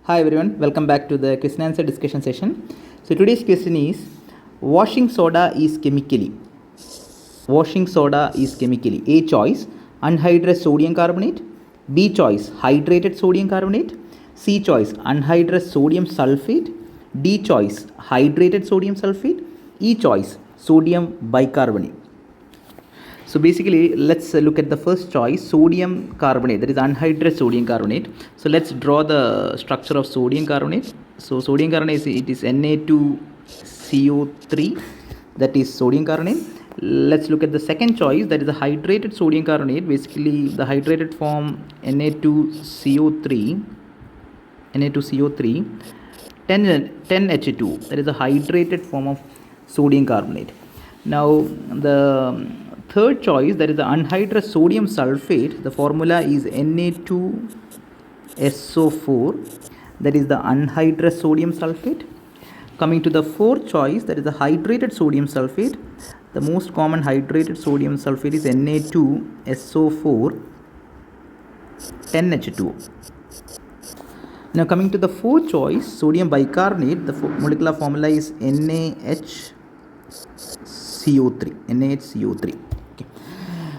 Hi everyone, welcome back to the question answer discussion session. So today's question is washing soda is chemically A choice anhydrous sodium carbonate, B choice hydrated sodium carbonate, C choice anhydrous sodium sulfate, D choice hydrated sodium sulfate, E choice sodium bicarbonate. So basically let's look at the first choice, sodium carbonate, that is anhydrous sodium carbonate. So let's draw the structure of sodium carbonate. So sodium carbonate is Na2CO3, that is sodium carbonate. Let's look at the second choice, that is the hydrated sodium carbonate. Basically the hydrated form Na2CO3 10H2, that is the hydrated form of sodium carbonate. Now the third choice, that is the anhydrous sodium sulfate, the formula is Na2SO4, that is the anhydrous sodium sulfate. Coming to the fourth choice, that is the hydrated sodium sulfate. The most common hydrated sodium sulfate is Na2SO4 10H2. Now coming to the fourth choice, sodium bicarbonate, the molecular formula is NaHCO3. Okay.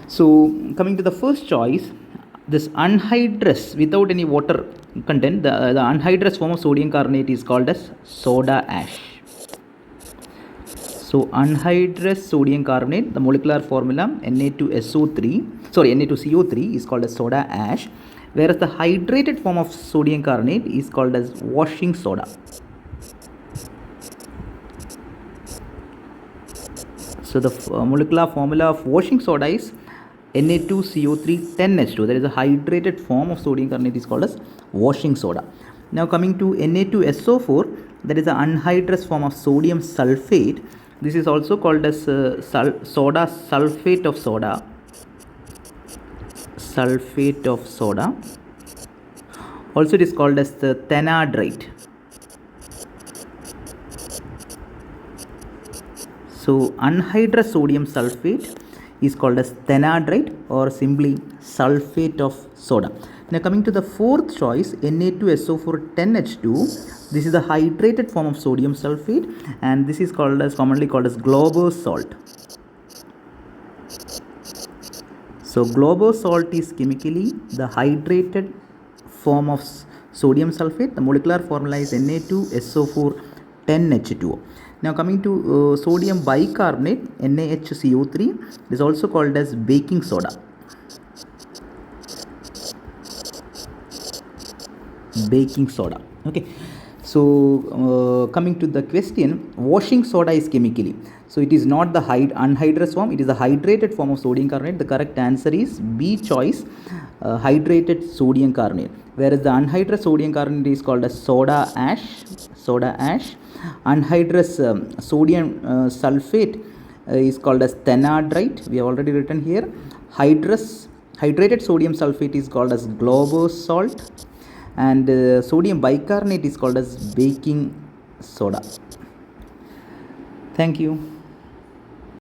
So coming to the first choice, this anhydrous without any water content, the anhydrous form of sodium carbonate is called as soda ash. So anhydrous sodium carbonate, the molecular formula Na2CO3 is called as soda ash, whereas the hydrated form of sodium carbonate is called as washing soda. So the molecular formula of washing soda is Na2CO3 10H2, that is a hydrated form of sodium carbonate, is called as washing soda. Now coming to Na2SO4, that is the anhydrous form of sodium sulfate. This is also called as sulfate of soda. Also it is called as the Thenadrite. So anhydrous sodium sulfate is called as Thenadrite or simply sulfate of soda. Now coming to the fourth choice, Na2SO4 10H2, this is the hydrated form of sodium sulfate, and this is commonly called as Glauber salt. So Glauber salt is chemically the hydrated form of sodium sulfate. The molecular formula is Na2SO4 10H2O. Now coming to sodium bicarbonate, NaHCO3, it is also called as baking soda. Okay. So coming to the question, washing soda is chemically. So it is not the anhydrous form, it is the hydrated form of sodium carbonate. The correct answer is B choice, hydrated sodium carbonate. Whereas the anhydrous sodium carbonate is called as soda ash. Anhydrous sodium sulfate is called as Thenadrite. We have already written here. Hydrated sodium sulfate is called as Glauber salt, and sodium bicarbonate is called as baking soda. Thank you.